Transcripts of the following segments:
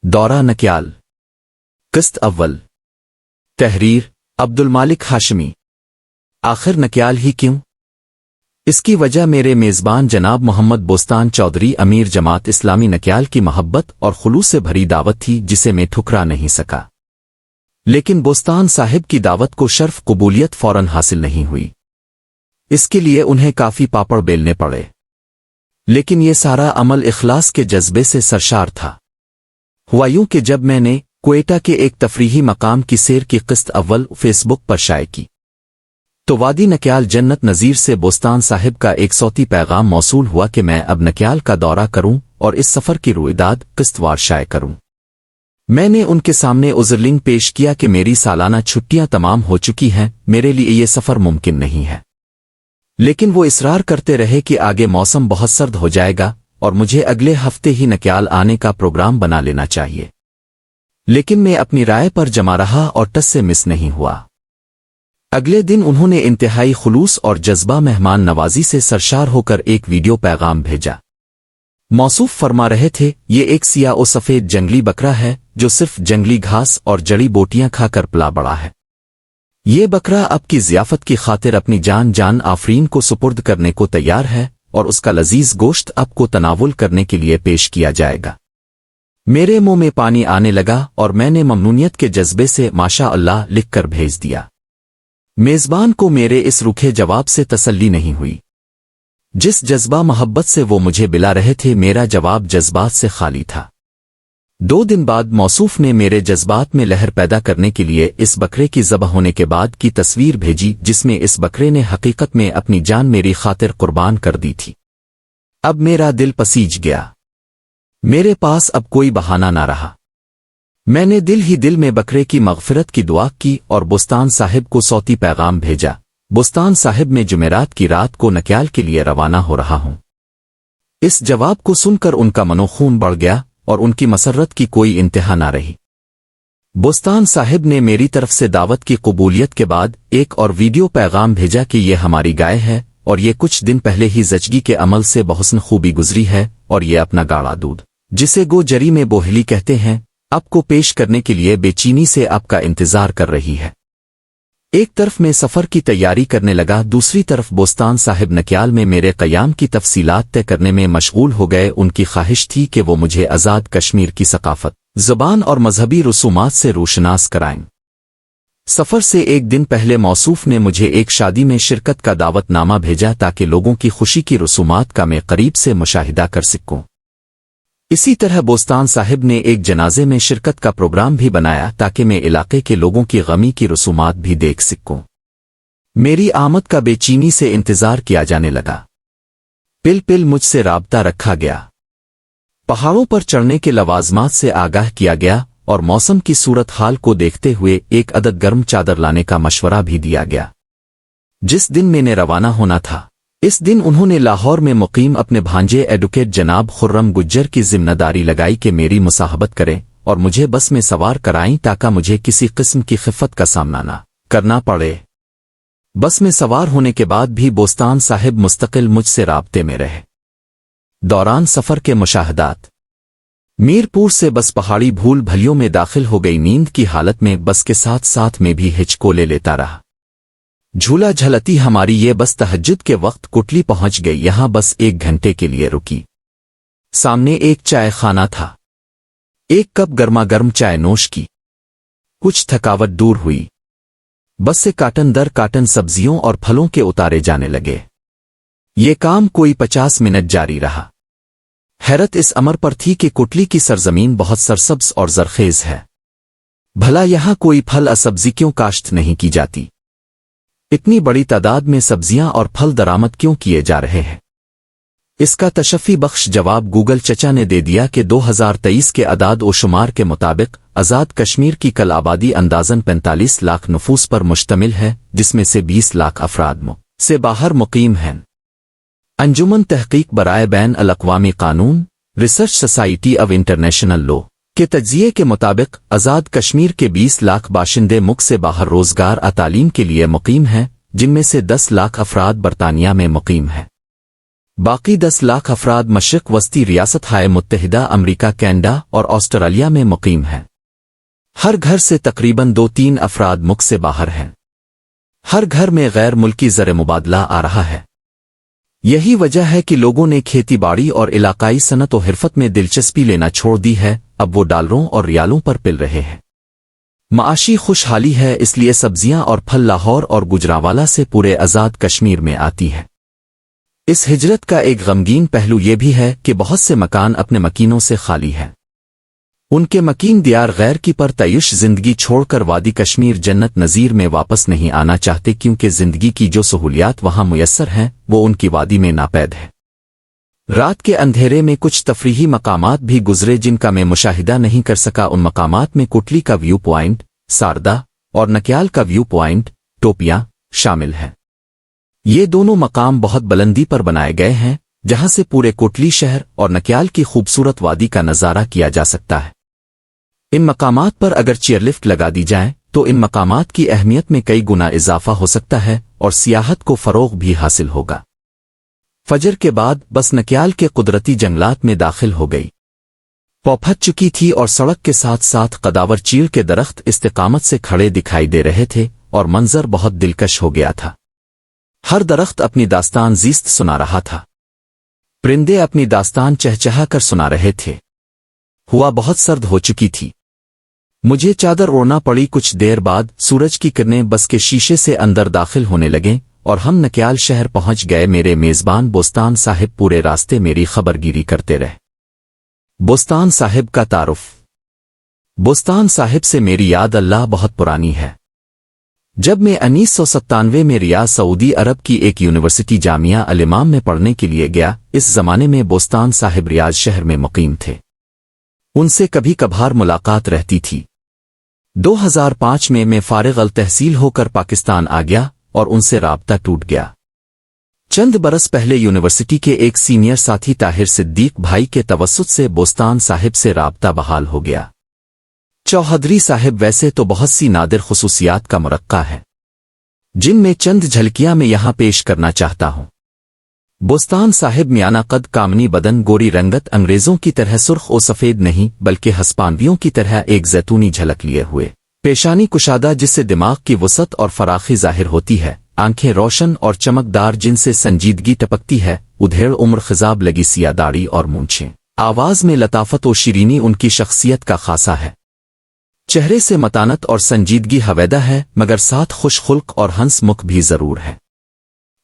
دورہ نکیال قسط اول تحریر عبدالمالک ہاشمی آخر نکیال ہی کیوں؟ اس کی وجہ میرے میزبان جناب محمد بوستان چودھری امیر جماعت اسلامی نکیال کی محبت اور خلوص سے بھری دعوت تھی جسے میں ٹھکرا نہیں سکا، لیکن بوستان صاحب کی دعوت کو شرف قبولیت فوراً حاصل نہیں ہوئی۔ اس کے لیے انہیں کافی پاپڑ بیلنے پڑے، لیکن یہ سارا عمل اخلاص کے جذبے سے سرشار تھا۔ ہوا یوں کہ جب میں نے کوئٹہ کے ایک تفریحی مقام کی سیر کی قسط اول فیس بک پر شائع کی تو وادی نکیال جنت نظیر سے بوستان صاحب کا ایک صوتی پیغام موصول ہوا کہ میں اب نکیال کا دورہ کروں اور اس سفر کی رویداد قسط وار شائع کروں۔ میں نے ان کے سامنے عذرلنگ پیش کیا کہ میری سالانہ چھٹیاں تمام ہو چکی ہیں، میرے لیے یہ سفر ممکن نہیں ہے، لیکن وہ اصرار کرتے رہے کہ آگے موسم بہت سرد ہو جائے گا اور مجھے اگلے ہفتے ہی نکیال آنے کا پروگرام بنا لینا چاہیے، لیکن میں اپنی رائے پر جمع رہا اور ٹس سے مس نہیں ہوا۔ اگلے دن انہوں نے انتہائی خلوص اور جذبہ مہمان نوازی سے سرشار ہو کر ایک ویڈیو پیغام بھیجا۔ موصوف فرما رہے تھے، یہ ایک سیاہ و سفید جنگلی بکرا ہے جو صرف جنگلی گھاس اور جڑی بوٹیاں کھا کر پلا بڑا ہے۔ یہ بکرا اب کی ضیافت کی خاطر اپنی جان آفرین کو سپرد کرنے کو تیار ہے اور اس کا لذیذ گوشت اب کو تناول کرنے کے لیے پیش کیا جائے گا۔ میرے منہ میں پانی آنے لگا اور میں نے ممنونیت کے جذبے سے ماشاء اللہ لکھ کر بھیج دیا۔ میزبان کو میرے اس روکھے جواب سے تسلی نہیں ہوئی۔ جس جذبہ محبت سے وہ مجھے بلا رہے تھے، میرا جواب جذبات سے خالی تھا۔ 2 دن بعد موصوف نے میرے جذبات میں لہر پیدا کرنے کے لیے اس بکرے کی ذبح ہونے کے بعد کی تصویر بھیجی، جس میں اس بکرے نے حقیقت میں اپنی جان میری خاطر قربان کر دی تھی۔ اب میرا دل پسیج گیا، میرے پاس اب کوئی بہانہ نہ رہا۔ میں نے دل میں بکرے کی مغفرت کی دعا کی اور بوستان صاحب کو صوتی پیغام بھیجا، بوستان صاحب میں جمعرات کی رات کو نکیال کے لیے روانہ ہو رہا ہوں۔ اس جواب کو سن کر ان کا منوخون بڑھ گیا اور ان کی مسرت کی کوئی انتہا نہ رہی۔ بوستان صاحب نے میری طرف سے دعوت کی قبولیت کے بعد ایک اور ویڈیو پیغام بھیجا کہ یہ ہماری گائے ہے اور یہ کچھ دن پہلے ہی زچگی کے عمل سے بحسن خوبی گزری ہے اور یہ اپنا گاڑا دودھ، جسے گو جری میں بوہلی کہتے ہیں، آپ کو پیش کرنے کے لیے بے چینی سے آپ کا انتظار کر رہی ہے۔ ایک طرف میں سفر کی تیاری کرنے لگا، دوسری طرف بوستان صاحب نکیال میں میرے قیام کی تفصیلات طے کرنے میں مشغول ہو گئے۔ ان کی خواہش تھی کہ وہ مجھے آزاد کشمیر کی ثقافت، زبان اور مذہبی رسومات سے روشناس کرائیں۔ سفر سے ایک دن پہلے موصوف نے مجھے ایک شادی میں شرکت کا دعوت نامہ بھیجا تاکہ لوگوں کی خوشی کی رسومات کا میں قریب سے مشاہدہ کر سکوں۔ اسی طرح بوستان صاحب نے ایک جنازے میں شرکت کا پروگرام بھی بنایا تاکہ میں علاقے کے لوگوں کی غمی کی رسومات بھی دیکھ سکوں۔ میری آمد کا بے چینی سے انتظار کیا جانے لگا۔ پل مجھ سے رابطہ رکھا گیا، پہاڑوں پر چڑھنے کے لوازمات سے آگاہ کیا گیا اور موسم کی صورتحال کو دیکھتے ہوئے ایک عدد گرم چادر لانے کا مشورہ بھی دیا گیا۔ جس دن میں نے روانہ ہونا تھا، اس دن انہوں نے لاہور میں مقیم اپنے بھانجے ایڈوکیٹ جناب خرم گجر کی ذمہ داری لگائی کہ میری مصاحبت کریں اور مجھے بس میں سوار کرائیں تاکہ مجھے کسی قسم کی خفت کا سامنا نہ کرنا پڑے۔ بس میں سوار ہونے کے بعد بھی بوستان صاحب مستقل مجھ سے رابطے میں رہے۔ دوران سفر کے مشاہدات، میرپور سے بس پہاڑی بھول بھلیوں میں داخل ہو گئی۔ نیند کی حالت میں بس کے ساتھ میں بھی ہچکولے لیتا رہا۔ جھولا جھلتی ہماری یہ بس تہجد کے وقت کوٹلی پہنچ گئی، یہاں بس 1 گھنٹے کے لیے رکی۔ سامنے ایک چائے خانہ تھا، 1 کپ گرما گرم چائے نوش کی، کچھ تھکاوٹ دور ہوئی۔ بس سے کارٹن در کارٹن سبزیوں اور پھلوں کے اتارے جانے لگے۔ یہ کام کوئی 50 منٹ جاری رہا۔ حیرت اس امر پر تھی کہ کوٹلی کی سرزمین بہت سرسبز اور زرخیز ہے، بھلا یہاں کوئی پھل سبزی کیوں کاشت نہیں کی جاتی؟ اتنی بڑی تعداد میں سبزیاں اور پھل درآمد کیوں کیے جا رہے ہیں؟ اس کا تشفی بخش جواب گوگل چچا نے دے دیا کہ 2023 کے اعداد و شمار کے مطابق آزاد کشمیر کی کل آبادی اندازاً 45 لاکھ نفوس پر مشتمل ہے، جس میں سے 20 لاکھ افراد سے باہر مقیم ہیں۔ انجمن تحقیق برائے بین الاقوامی قانون، research society of international law کے تجزیے کے مطابق آزاد کشمیر کے 20 لاکھ باشندے ملک سے باہر روزگار تعلیم کے لیے مقیم ہیں، جن میں سے 10 لاکھ افراد برطانیہ میں مقیم ہیں۔ باقی 10 لاکھ افراد مشرق وسطی ریاست ہائے متحدہ امریکہ، کینیڈا اور آسٹریلیا میں مقیم ہیں۔ ہر گھر سے تقریباً 2-3 افراد ملک سے باہر ہیں۔ ہر گھر میں غیر ملکی زر مبادلہ آ رہا ہے۔ یہی وجہ ہے کہ لوگوں نے کھیتی باڑی اور علاقائی صنعت و حرفت میں دلچسپی لینا چھوڑ دی ہے، اب وہ ڈالروں اور ریالوں پر پل رہے ہیں۔ معاشی خوشحالی ہے، اس لیے سبزیاں اور پھل لاہور اور گجرانوالہ سے پورے آزاد کشمیر میں آتی ہے۔ اس ہجرت کا ایک غمگین پہلو یہ بھی ہے کہ بہت سے مکان اپنے مکینوں سے خالی ہیں۔ ان کے مکین دیار غیر کی پر تعیش زندگی چھوڑ کر وادی کشمیر جنت نظیر میں واپس نہیں آنا چاہتے، کیونکہ زندگی کی جو سہولیات وہاں میسر ہیں وہ ان کی وادی میں ناپید ہے۔ رات کے اندھیرے میں کچھ تفریحی مقامات بھی گزرے جن کا میں مشاہدہ نہیں کر سکا۔ ان مقامات میں کوٹلی کا ویو پوائنٹ، ساردہ اور نکیال کا ویو پوائنٹ، ٹوپیاں شامل ہیں۔ یہ دونوں مقام بہت بلندی پر بنائے گئے ہیں، جہاں سے پورے کوٹلی شہر اور نکیال کی خوبصورت وادی کا نظارہ کیا جا سکتا ہے۔ ان مقامات پر اگر چیئر لفٹ لگا دی جائے تو ان مقامات کی اہمیت میں کئی گنا اضافہ ہو سکتا ہے اور سیاحت کو فروغ بھی حاصل ہوگا۔ فجر کے بعد بس نکیال کے قدرتی جنگلات میں داخل ہو گئی۔ پوپھت چکی تھی اور سڑک کے ساتھ ساتھ قداور چیڑ کے درخت استقامت سے کھڑے دکھائی دے رہے تھے اور منظر بہت دلکش ہو گیا تھا۔ ہر درخت اپنی داستان زیست سنا رہا تھا۔ پرندے اپنی داستان چہچہا کر سنا رہے تھے۔ ہوا بہت سرد ہو چکی تھی۔ مجھے چادر اوڑھنا پڑی۔ کچھ دیر بعد سورج کی کرنیں بس کے شیشے سے اندر داخل ہونے لگیں اور ہم نکیال شہر پہنچ گئے۔ میرے میزبان بوستان صاحب پورے راستے میری خبرگیری کرتے رہے۔ بوستان صاحب کا تعارف۔ بوستان صاحب سے میری یاد اللہ بہت پرانی ہے۔ جب میں 1997 میں ریاض سعودی عرب کی ایک یونیورسٹی جامعہ الامام میں پڑھنے کے لیے گیا، اس زمانے میں بوستان صاحب ریاض شہر میں مقیم تھے۔ ان سے کبھی کبھار ملاقات رہتی تھی۔ 2005 میں فارغ التحصیل ہو کر پاکستان آ گیا اور ان سے رابطہ ٹوٹ گیا۔ چند برس پہلے یونیورسٹی کے ایک سینئر ساتھی طاہر صدیق بھائی کے توسط سے بوستان صاحب سے رابطہ بحال ہو گیا۔ چوہدری صاحب ویسے تو بہت سی نادر خصوصیات کا مرقع ہے، جن میں چند جھلکیاں میں یہاں پیش کرنا چاہتا ہوں۔ بوستان صاحب میانہ قد، کامنی بدن، گوری رنگت، انگریزوں کی طرح سرخ و سفید نہیں بلکہ ہسپانویوں کی طرح ایک زیتونی جھلک لیے ہوئے، پیشانی کشادہ جس سے دماغ کی وسعت اور فراخی ظاہر ہوتی ہے، آنکھیں روشن اور چمکدار جن سے سنجیدگی ٹپکتی ہے، ادھیڑ عمر خضاب لگی سیاہ داڑھی اور مونچھیں، آواز میں لطافت و شیرینی ان کی شخصیت کا خاصہ ہے۔ چہرے سے متانت اور سنجیدگی حویدہ ہے، مگر ساتھ خوش خلق اور ہنس مکھ بھی ضرور ہے۔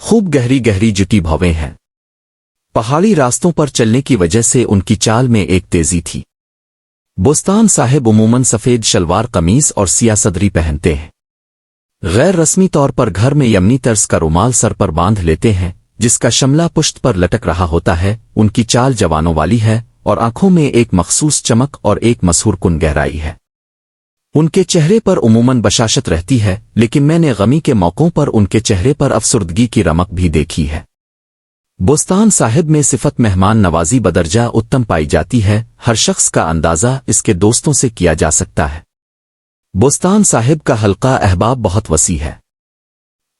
خوب گہری گہری جٹی بھویں ہیں۔ پہاڑی راستوں پر چلنے کی وجہ سے ان کی چال میں ایک تیزی تھی۔ بوستان صاحب عموماً سفید شلوار قمیض اور سیاہ صدری پہنتے ہیں۔ غیر رسمی طور پر گھر میں یمنی طرز کا رومال سر پر باندھ لیتے ہیں، جس کا شملہ پشت پر لٹک رہا ہوتا ہے۔ ان کی چال جوانوں والی ہے اور آنکھوں میں ایک مخصوص چمک اور ایک مسحور کن گہرائی ہے۔ ان کے چہرے پر عموماً بشاشت رہتی ہے، لیکن میں نے غمی کے موقعوں پر ان کے چہرے پر افسردگی کی رمق بھی دیکھی ہے۔ بوستان صاحب میں صفت مہمان نوازی بدرجہ اتم پائی جاتی ہے، ہر شخص کا اندازہ اس کے دوستوں سے کیا جا سکتا ہے۔ بوستان صاحب کا حلقہ احباب بہت وسیع ہے۔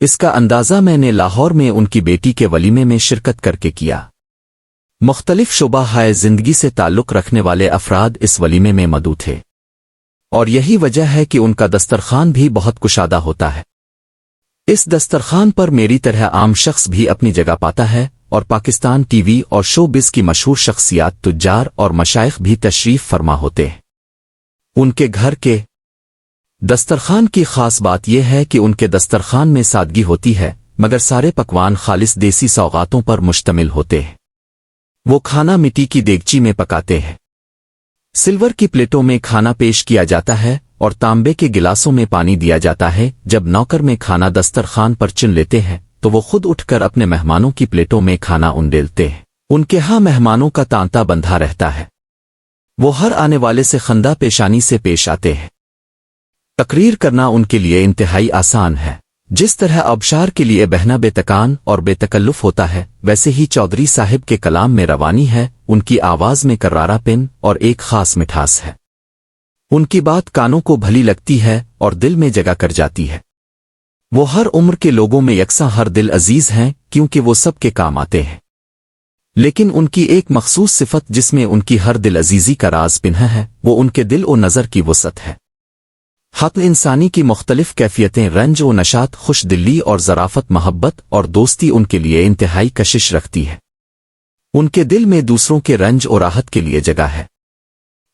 اس کا اندازہ میں نے لاہور میں ان کی بیٹی کے ولیمے میں شرکت کر کے کیا۔ مختلف شعبہ ہائے زندگی سے تعلق رکھنے والے افراد اس ولیمے میں مدعو تھے، اور یہی وجہ ہے کہ ان کا دسترخوان بھی بہت کشادہ ہوتا ہے۔ اس دسترخوان پر میری طرح عام شخص بھی اپنی جگہ پاتا ہے، اور پاکستان ٹی وی اور شو بز کی مشہور شخصیات، تجار اور مشائخ بھی تشریف فرما ہوتے ہیں۔ ان کے گھر کے دسترخوان کی خاص بات یہ ہے کہ ان کے دسترخوان میں سادگی ہوتی ہے، مگر سارے پکوان خالص دیسی سوغاتوں پر مشتمل ہوتے ہیں۔ وہ کھانا مٹی کی دیگچی میں پکاتے ہیں، سلور کی پلیٹوں میں کھانا پیش کیا جاتا ہے اور تانبے کے گلاسوں میں پانی دیا جاتا ہے۔ جب نوکر میں کھانا دسترخوان پر چن لیتے ہیں تو وہ خود اٹھ کر اپنے مہمانوں کی پلیٹوں میں کھانا انڈیلتے ہیں۔ ان کے ہاں مہمانوں کا تانتا بندھا رہتا ہے، وہ ہر آنے والے سے خندہ پیشانی سے پیش آتے ہیں۔ تقریر کرنا ان کے لیے انتہائی آسان ہے۔ جس طرح آبشار کے لیے بہنا بے تکان اور بے تکلف ہوتا ہے، ویسے ہی چودھری صاحب کے کلام میں روانی ہے، ان کی آواز میں کرارا پن اور ایک خاص مٹھاس ہے۔ ان کی بات کانوں کو بھلی لگتی ہے اور دل میں جگہ کر جاتی ہے۔ وہ ہر عمر کے لوگوں میں یکساں ہر دل عزیز ہیں، کیونکہ وہ سب کے کام آتے ہیں۔ لیکن ان کی ایک مخصوص صفت جس میں ان کی ہر دل عزیزی کا راز پنہا ہے وہ ان کے دل و نظر کی وسعت ہے۔ حق انسانی کی مختلف کیفیتیں رنج و نشاط، خوش دلی اور ذرافت، محبت اور دوستی ان کے لیے انتہائی کشش رکھتی ہے۔ ان کے دل میں دوسروں کے رنج اور راحت کے لیے جگہ ہے۔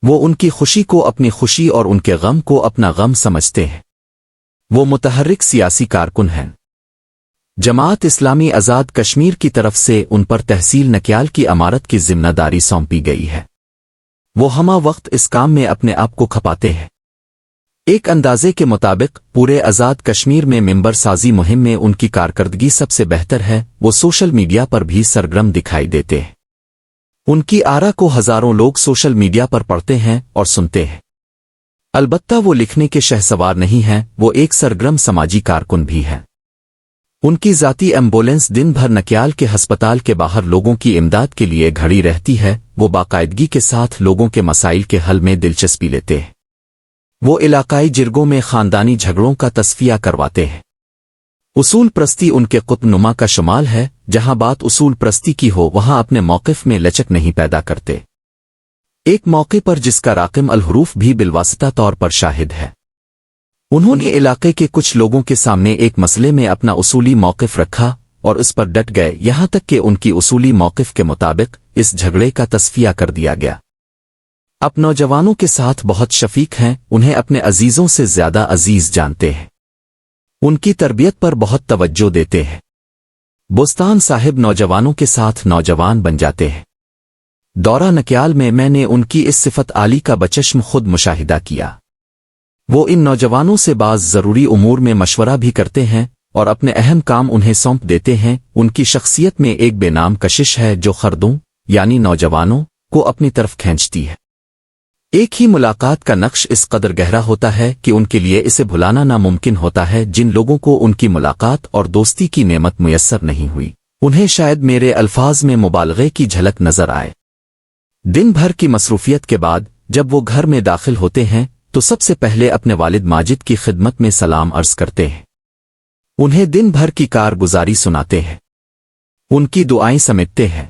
وہ ان کی خوشی کو اپنی خوشی اور ان کے غم کو اپنا غم سمجھتے ہیں۔ وہ متحرک سیاسی کارکن ہیں۔ جماعت اسلامی آزاد کشمیر کی طرف سے ان پر تحصیل نکیال کی امارت کی ذمہ داری سونپی گئی ہے۔ وہ ہمہ وقت اس کام میں اپنے آپ کو کھپاتے ہیں۔ ایک اندازے کے مطابق پورے آزاد کشمیر میں ممبر سازی مہم میں ان کی کارکردگی سب سے بہتر ہے۔ وہ سوشل میڈیا پر بھی سرگرم دکھائی دیتے ہیں۔ ان کی آرا کو ہزاروں لوگ سوشل میڈیا پر پڑھتے ہیں اور سنتے ہیں۔ البتہ وہ لکھنے کے شہسوار نہیں ہیں، وہ ایک سرگرم سماجی کارکن بھی ہیں۔ ان کی ذاتی ایمبولینس دن بھر نکیال کے ہسپتال کے باہر لوگوں کی امداد کے لیے کھڑی رہتی ہے۔ وہ باقاعدگی کے ساتھ لوگوں کے مسائل کے حل میں دلچسپی لیتے ہیں۔ وہ علاقائی جرگوں میں خاندانی جھگڑوں کا تصفیہ کرواتے ہیں۔ اصول پرستی ان کے قطب نما کا شمال ہے۔ جہاں بات اصول پرستی کی ہو وہاں اپنے موقف میں لچک نہیں پیدا کرتے۔ ایک موقع پر جس کا راقم الحروف بھی بالواسطہ طور پر شاہد ہے، انہوں نے علاقے کے کچھ لوگوں کے سامنے ایک مسئلے میں اپنا اصولی موقف رکھا اور اس پر ڈٹ گئے، یہاں تک کہ ان کی اصولی موقف کے مطابق اس جھگڑے کا تصفیہ کر دیا گیا۔ اب نوجوانوں کے ساتھ بہت شفیق ہیں، انہیں اپنے عزیزوں سے زیادہ عزیز جانتے ہیں، ان کی تربیت پر بہت توجہ دیتے ہیں۔ بوستان صاحب نوجوانوں کے ساتھ نوجوان بن جاتے ہیں۔ دورہ نکیال میں میں نے ان کی اس صفت عالی کا بچشم خود مشاہدہ کیا۔ وہ ان نوجوانوں سے بعض ضروری امور میں مشورہ بھی کرتے ہیں اور اپنے اہم کام انہیں سونپ دیتے ہیں۔ ان کی شخصیت میں ایک بے نام کشش ہے جو خردوں یعنی نوجوانوں کو اپنی طرف کھینچتی ہے۔ ایک ہی ملاقات کا نقش اس قدر گہرا ہوتا ہے کہ ان کے لیے اسے بھلانا ناممکن ہوتا ہے۔ جن لوگوں کو ان کی ملاقات اور دوستی کی نعمت میسر نہیں ہوئی، انہیں شاید میرے الفاظ میں مبالغے کی جھلک نظر آئے۔ دن بھر کی مصروفیت کے بعد جب وہ گھر میں داخل ہوتے ہیں تو سب سے پہلے اپنے والد ماجد کی خدمت میں سلام عرض کرتے ہیں، انہیں دن بھر کی کارگزاری سناتے ہیں، ان کی دعائیں سمیٹتے ہیں۔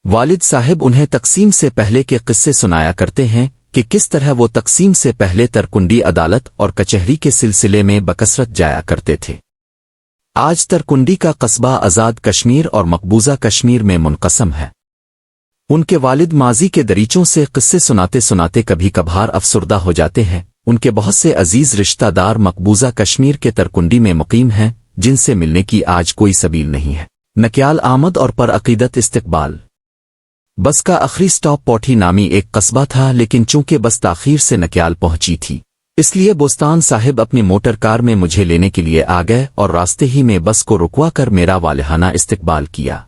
والد صاحب انہیں تقسیم سے پہلے کے قصے سنایا کرتے ہیں کہ کس طرح وہ تقسیم سے پہلے ترکنڈی عدالت اور کچہری کے سلسلے میں بکثرت جایا کرتے تھے۔ آج ترکنڈی کا قصبہ آزاد کشمیر اور مقبوضہ کشمیر میں منقسم ہے۔ ان کے والد ماضی کے دریچوں سے قصے سناتے سناتے کبھی کبھار افسردہ ہو جاتے ہیں۔ ان کے بہت سے عزیز رشتہ دار مقبوضہ کشمیر کے ترکنڈی میں مقیم ہیں، جن سے ملنے کی آج کوئی سبیل نہیں ہے۔ نکیال آمد اور پر عقیدت استقبال۔ بس کا آخری سٹاپ پوٹھی نامی ایک قصبہ تھا، لیکن چونکہ بس تاخیر سے نکیال پہنچی تھی اس لیے بوستان صاحب اپنی موٹر کار میں مجھے لینے کے لیے آ گئے اور راستے ہی میں بس کو رکوا کر میرا والہانہ استقبال کیا۔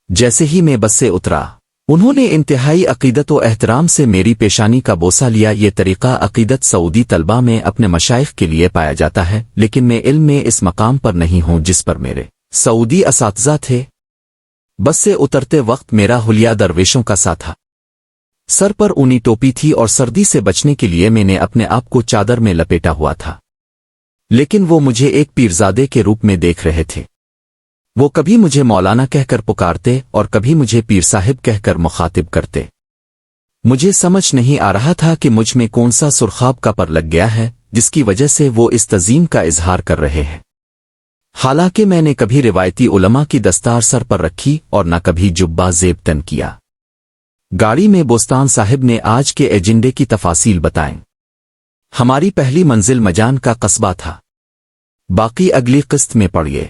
جیسے ہی میں بس سے اترا انہوں نے انتہائی عقیدت و احترام سے میری پیشانی کا بوسہ لیا۔ یہ طریقہ عقیدت سعودی طلبہ میں اپنے مشائخ کے لیے پایا جاتا ہے، لیکن میں علم میں اس مقام پر نہیں ہوں جس پر میرے سعودی اساتذہ تھے۔ بس سے اترتے وقت میرا حلیہ درویشوں کا سا تھا، سر پر اونی ٹوپی تھی اور سردی سے بچنے کے لیے میں نے اپنے آپ کو چادر میں لپیٹا ہوا تھا، لیکن وہ مجھے ایک پیرزادے کے روپ میں دیکھ رہے تھے۔ وہ کبھی مجھے مولانا کہہ کر پکارتے اور کبھی مجھے پیر صاحب کہہ کر مخاطب کرتے۔ مجھے سمجھ نہیں آ رہا تھا کہ مجھ میں کون سا سرخاب کا پر لگ گیا ہے جس کی وجہ سے وہ اس تعظیم کا اظہار کر رہے ہیں۔ حالانکہ میں نے کبھی روایتی علماء کی دستار سر پر رکھی اور نہ کبھی جبہ زیب تن کیا۔ گاڑی میں بوستان صاحب نے آج کے ایجنڈے کی تفاصیل بتائیں۔ ہماری پہلی منزل مجان کا قصبہ تھا، باقی اگلی قسط میں پڑھیے۔